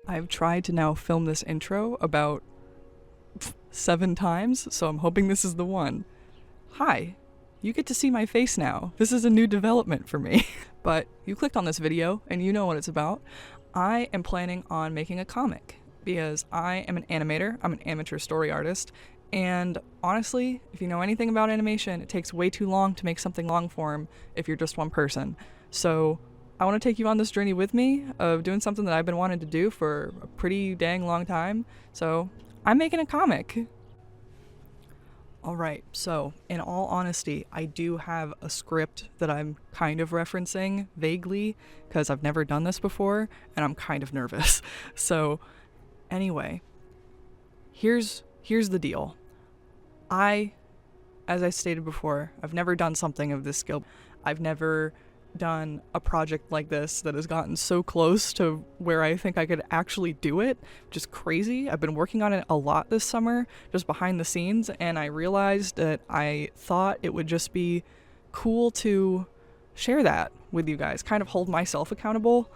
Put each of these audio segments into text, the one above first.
I've tried to now film this intro about 7 times, so I'm hoping this is the one. Hi, you get to see my face now. This is a new development for me. But you clicked on this video and you know what it's about. I am planning on making a comic because I am an animator. I'm an amateur story artist. And honestly, if you know anything about animation, it takes way too long to make something long form if you're just one person. So I want to take you on this journey with me of doing something that I've been wanting to do for a pretty dang long time. So I'm making a comic. Alright, so in all honesty, I do have a script that I'm kind of referencing vaguely because I've never done this before and I'm kind of nervous. So anyway, here's the deal. As I stated before, I've never done something of this skill. I've never done a project like this that has gotten so close to where I think I could actually do it, which is crazy. I've been working on it a lot this summer, just behind the scenes, and I realized that I thought it would just be cool to share that with you guys, kind of hold myself accountable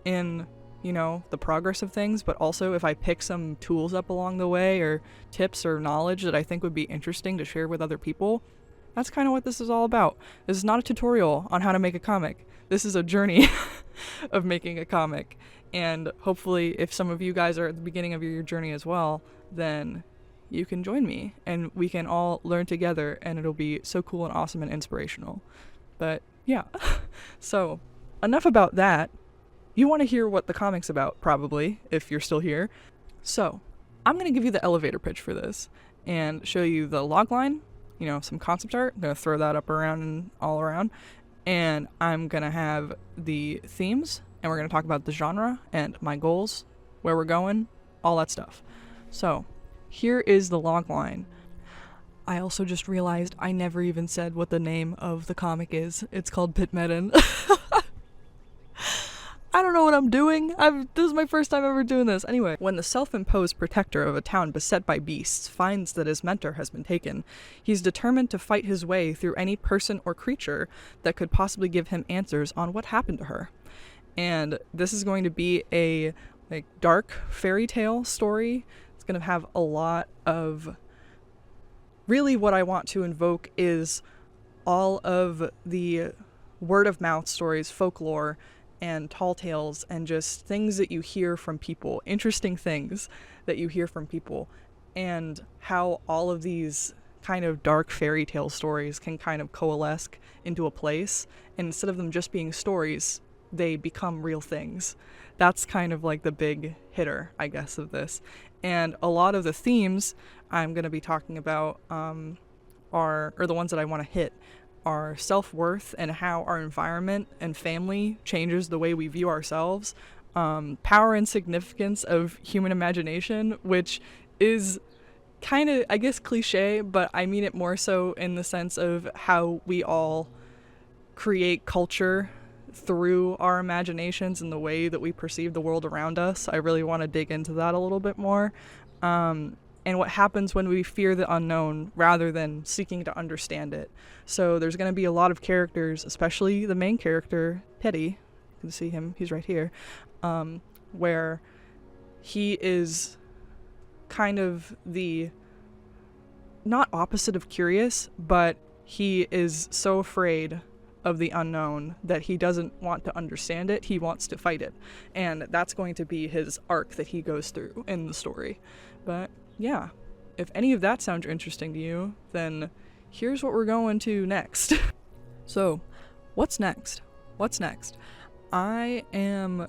in, you know, the progress of things, but also if I pick some tools up along the way or tips or knowledge that I think would be interesting to share with other people. That's kind of what this is all about. This is not a tutorial on how to make a comic. This is a journey of making a comic. And hopefully, if some of you guys are at the beginning of your journey as well, then you can join me and we can all learn together and it'll be so cool and awesome and inspirational. But yeah, so enough about that. You want to hear what the comic's about, probably, if you're still here. So I'm going to give you the elevator pitch for this and show you the logline, you know, some concept art. I'm going to throw that up around and all around. And I'm going to have the themes, and we're going to talk about the genre and my goals, where we're going, all that stuff. So here is the logline. I also just realized I never even said what the name of the comic is. It's called Pitmedden. I don't know what I'm doing. This is my first time ever doing this. Anyway, when the self-imposed protector of a town beset by beasts finds that his mentor has been taken, he's determined to fight his way through any person or creature that could possibly give him answers on what happened to her. And this is going to be a dark fairy tale story. It's going to have a lot of... Really what I want to invoke is all of the word of mouth stories, folklore, and tall tales, and just things that you hear from people, interesting things that you hear from people, and how all of these kind of dark fairy tale stories can kind of coalesce into a place, and instead of them just being stories, they become real things. That's kind of like the big hitter, I guess, of this. And a lot of the themes I'm going to be talking about or the ones that I want to hit, our self-worth and how our environment and family changes the way we view ourselves, power and significance of human imagination, which is kind of, I guess, cliche, but I mean it more so in the sense of how we all create culture through our imaginations and the way that we perceive the world around us. I really want to dig into that a little bit more. And what happens when we fear the unknown rather than seeking to understand it. So there's going to be a lot of characters, especially the main character, Teddy. You can see him, he's right here, where he is kind of the, not opposite of curious, but he is so afraid of the unknown that he doesn't want to understand it, he wants to fight it. And that's going to be his arc that he goes through in the story. But yeah, if any of that sounds interesting to you, then here's what we're going to next. So, what's next? I am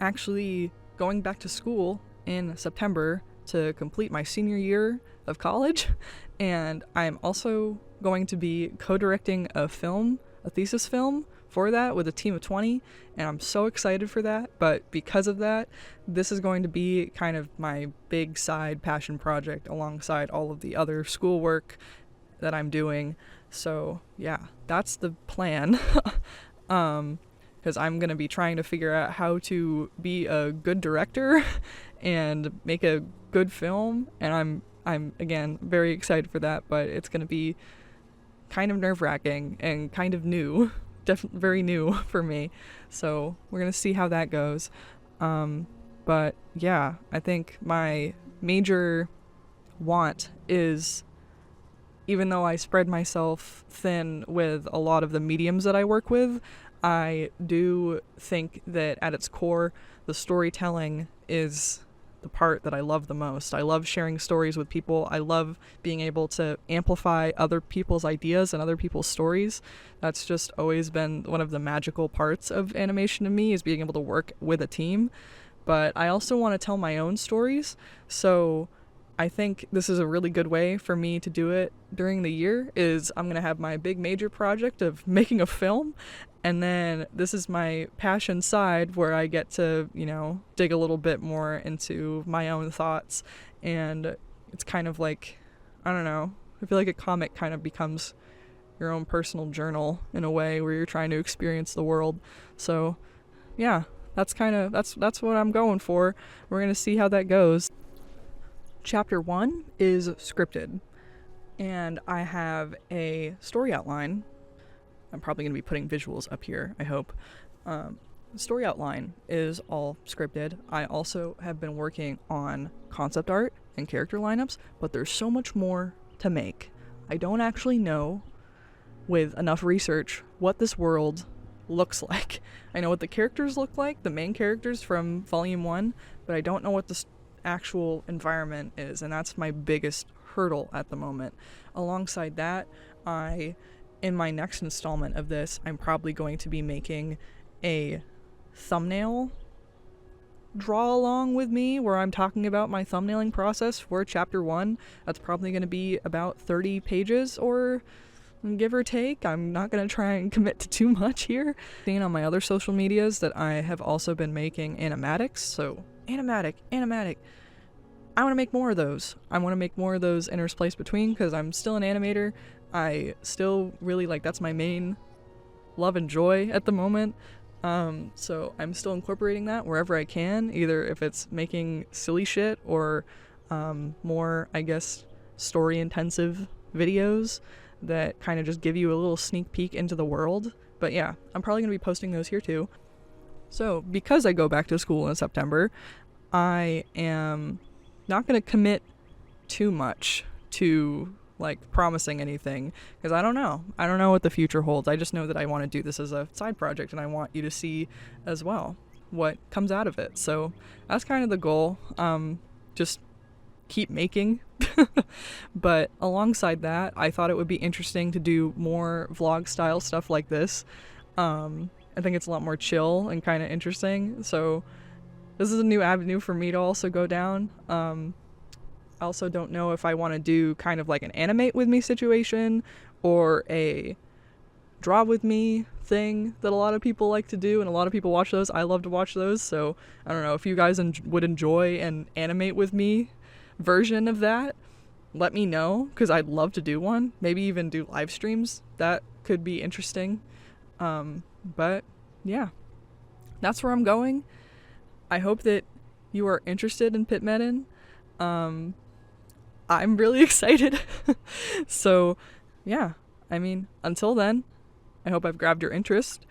actually going back to school in September to complete my senior year of college, and I'm also going to be co-directing a thesis film for that with a team of 20, and I'm so excited for that. But because of that, this is going to be kind of my big side passion project alongside all of the other schoolwork that I'm doing. So yeah, that's the plan. Because I'm going to be trying to figure out how to be a good director and make a good film, and I'm again very excited for that, but it's going to be kind of nerve-wracking and kind of new. Definitely very new for me, so we're gonna see how that goes. But But yeah, I think my major want is, even though I spread myself thin with a lot of the mediums that I work with, I do think that at its core, the storytelling is the part that I love the most. I love sharing stories with people. I love being able to amplify other people's ideas and other people's stories. That's just always been one of the magical parts of animation to me, is being able to work with a team. But I also want to tell my own stories, so I think this is a really good way for me to do it during the year. Is I'm going to have my big major project of making a film, and then this is my passion side where I get to, dig a little bit more into my own thoughts. And it's kind of like, I don't know, I feel like a comic kind of becomes your own personal journal in a way, where you're trying to experience the world. So yeah, that's what I'm going for. We're going to see how that goes. Chapter 1 is scripted, and I have a story outline. I'm probably going to be putting visuals up here, I hope. The story outline is all scripted. I also have been working on concept art and character lineups, but there's so much more to make. I don't actually know, with enough research, what this world looks like. I know what the characters look like, the main characters from Volume 1, but I don't know what the actual environment is, and that's my biggest hurdle at the moment. Alongside that, in my next installment of this, I'm probably going to be making a thumbnail draw along with me, where I'm talking about my thumbnailing process for Chapter 1. That's probably going to be about 30 pages, or give or take. I'm not going to try and commit to too much here. Seeing on my other social medias that I have also been making animatics, so animatic. I want to make more of those. I want to make more of those interspaced between, because I'm still an animator. I still really that's my main love and joy at the moment. So I'm still incorporating that wherever I can, either if it's making silly shit or more, I guess, story intensive videos that kind of just give you a little sneak peek into the world. But yeah, I'm probably going to be posting those here too. So because I go back to school in September, I am not going to commit too much to promising anything, because I don't know what the future holds. I just know that I want to do this as a side project, and I want you to see as well what comes out of it. So that's kind of the goal. Just keep making. But alongside that, I thought it would be interesting to do more vlog style stuff like this. I think it's a lot more chill and kind of interesting. So this is a new avenue for me to also go down. I also don't know if I want to do kind of like an animate with me situation, or a draw with me thing that a lot of people like to do, and a lot of people watch those. I love to watch those. So I don't know if you guys would enjoy an animate with me version of that. Let me know, because I'd love to do one. Maybe even do live streams. That could be interesting. But yeah, that's where I'm going. I hope that you are interested in Pitmedin. I'm really excited. So yeah, until then, I hope I've grabbed your interest,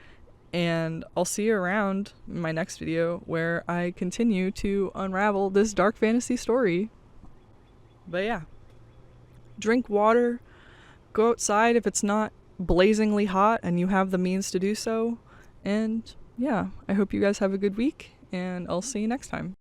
and I'll see you around in my next video, where I continue to unravel this dark fantasy story. But yeah, drink water, go outside if it's not blazingly hot and you have the means to do so, and yeah, I hope you guys have a good week, and I'll see you next time.